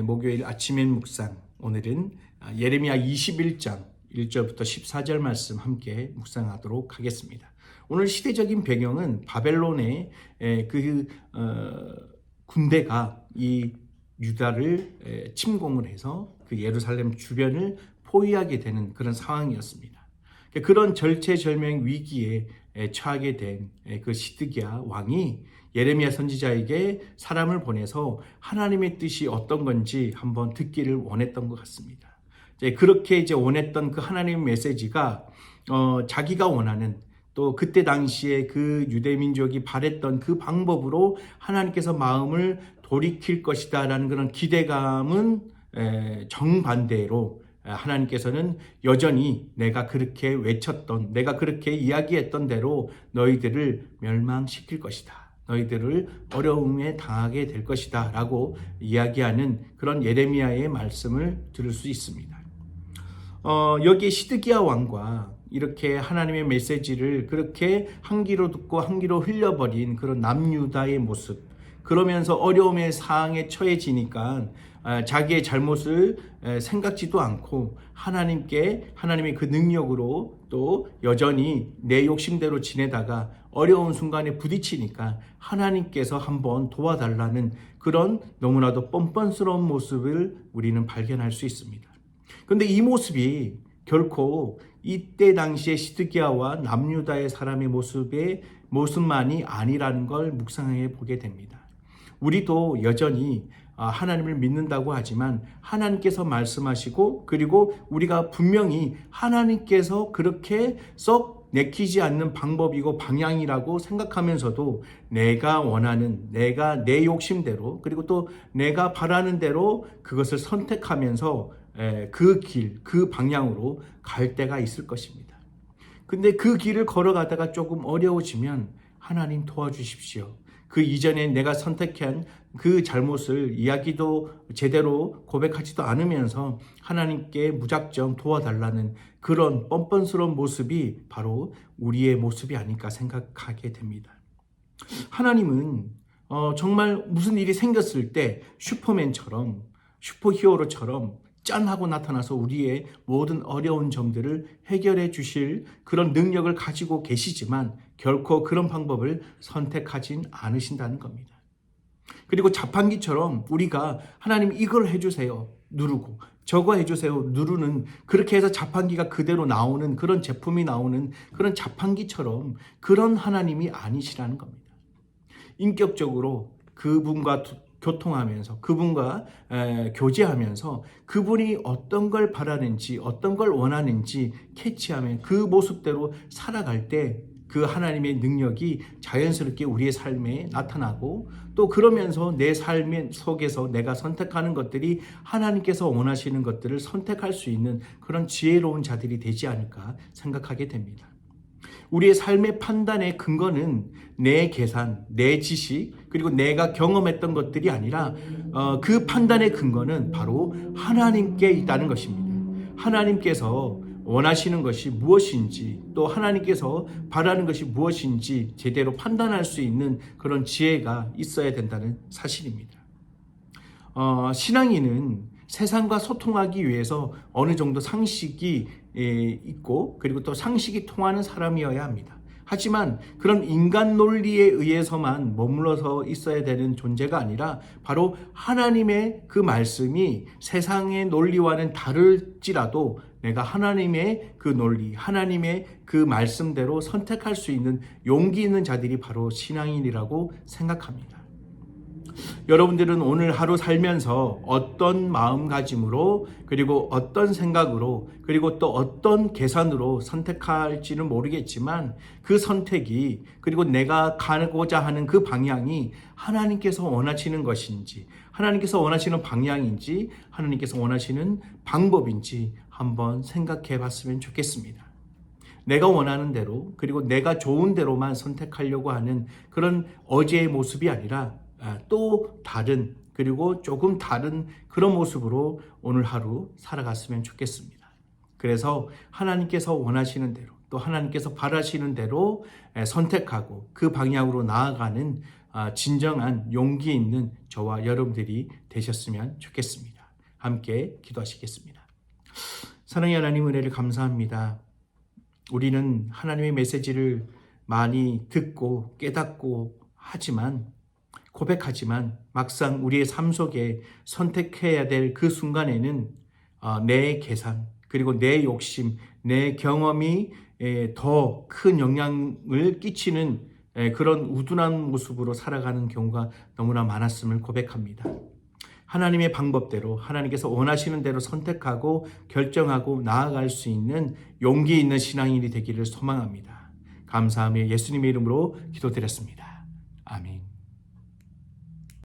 목요일 아침엔 묵상, 오늘은 예레미야 21장 1절부터 14절 말씀 함께 묵상하도록 하겠습니다. 오늘 시대적인 배경은 바벨론의 군대가 이 유다를 침공을 해서 그 예루살렘 주변을 포위하게 되는 그런 상황이었습니다. 그런 절체절명 위기에 처하게 된 그 시드기야 왕이 예레미야 선지자에게 사람을 보내서 하나님의 뜻이 어떤 건지 한번 듣기를 원했던 것 같습니다. 그렇게 원했던 그 하나님의 메시지가 자기가 원하는, 또 그때 당시에 그 유대 민족이 바랬던 그 방법으로 하나님께서 마음을 돌이킬 것이다 라는 그런 기대감은 정반대로 하나님께서는 여전히 내가 그렇게 외쳤던, 내가 그렇게 이야기했던 대로 너희들을 멸망시킬 것이다, 너희들을 어려움에 당하게 될 것이다 라고 이야기하는 그런 예레미야의 말씀을 들을 수 있습니다. 여기에 시드기야 왕과 이렇게 하나님의 메시지를 그렇게 한 귀로 듣고 한 귀로 흘려버린 그런 남유다의 모습, 그러면서 어려움의 상황에 처해지니까 자기의 잘못을 생각지도 않고 하나님의 그 능력으로 또 여전히 내 욕심대로 지내다가 어려운 순간에 부딪히니까 하나님께서 한번 도와달라는 그런 너무나도 뻔뻔스러운 모습을 우리는 발견할 수 있습니다. 그런데 이 모습이 결코 이때 당시에 시드기야와 남유다의 사람의 모습만이 아니라는 걸 묵상해 보게 됩니다. 우리도 여전히 하나님을 믿는다고 하지만 하나님께서 말씀하시고, 그리고 우리가 분명히 하나님께서 그렇게 썩 내키지 않는 방법이고 방향이라고 생각하면서도 내가 원하는, 내가 내 욕심대로, 그리고 또 내가 바라는 대로 그것을 선택하면서 그 길, 그 방향으로 갈 때가 있을 것입니다. 근데 그 길을 걸어가다가 조금 어려워지면 하나님 도와주십시오, 그 이전에 내가 선택한 그 잘못을 이야기도 제대로 고백하지도 않으면서 하나님께 무작정 도와달라는 그런 뻔뻔스러운 모습이 바로 우리의 모습이 아닐까 생각하게 됩니다. 하나님은 정말 무슨 일이 생겼을 때 슈퍼맨처럼, 슈퍼히어로처럼 짠 하고 나타나서 우리의 모든 어려운 점들을 해결해 주실 그런 능력을 가지고 계시지만 결코 그런 방법을 선택하진 않으신다는 겁니다. 그리고 자판기처럼 우리가 하나님 이걸 해주세요 누르고, 저거 해주세요 누르는, 그렇게 해서 자판기가 그대로 나오는 그런 제품이 나오는 그런 자판기처럼 그런 하나님이 아니시라는 겁니다. 인격적으로 그분과 교통하면서, 그분과 교제하면서 그분이 어떤 걸 바라는지, 어떤 걸 원하는지 캐치하면 그 모습대로 살아갈 때 그 하나님의 능력이 자연스럽게 우리의 삶에 나타나고, 또 그러면서 내 삶 속에서 내가 선택하는 것들이 하나님께서 원하시는 것들을 선택할 수 있는 그런 지혜로운 자들이 되지 않을까 생각하게 됩니다. 우리의 삶의 판단의 근거는 내 계산, 내 지식, 그리고 내가 경험했던 것들이 아니라 그 판단의 근거는 바로 하나님께 있다는 것입니다. 하나님께서 원하시는 것이 무엇인지, 또 하나님께서 바라는 것이 무엇인지 제대로 판단할 수 있는 그런 지혜가 있어야 된다는 사실입니다. 신앙인은 세상과 소통하기 위해서 어느 정도 상식이 있고, 그리고 또 상식이 통하는 사람이어야 합니다. 하지만 그런 인간 논리에 의해서만 머물러서 있어야 되는 존재가 아니라 바로 하나님의 그 말씀이 세상의 논리와는 다를지라도 내가 하나님의 그 논리, 하나님의 그 말씀대로 선택할 수 있는 용기 있는 자들이 바로 신앙인이라고 생각합니다. 여러분들은 오늘 하루 살면서 어떤 마음가짐으로, 그리고 어떤 생각으로, 그리고 또 어떤 계산으로 선택할지는 모르겠지만 그 선택이, 그리고 내가 가고자 하는 그 방향이 하나님께서 원하시는 것인지, 하나님께서 원하시는 방향인지, 하나님께서 원하시는 방법인지 한번 생각해 봤으면 좋겠습니다. 내가 원하는 대로, 그리고 내가 좋은 대로만 선택하려고 하는 그런 어제의 모습이 아니라 또 다른, 그리고 조금 다른 그런 모습으로 오늘 하루 살아갔으면 좋겠습니다. 그래서 하나님께서 원하시는 대로, 또 하나님께서 바라시는 대로 선택하고 그 방향으로 나아가는 진정한 용기 있는 저와 여러분들이 되셨으면 좋겠습니다. 함께 기도하시겠습니다. 사랑의 하나님, 은혜를 감사합니다. 우리는 하나님의 메시지를 많이 듣고 깨닫고 고백하지만 막상 우리의 삶 속에 선택해야 될 그 순간에는 내 계산, 그리고 내 욕심, 내 경험이 더 큰 영향을 끼치는 그런 우둔한 모습으로 살아가는 경우가 너무나 많았음을 고백합니다. 하나님의 방법대로, 하나님께서 원하시는 대로 선택하고 결정하고 나아갈 수 있는 용기 있는 신앙인이 되기를 소망합니다. 감사하며 예수님의 이름으로 기도드렸습니다. 아멘.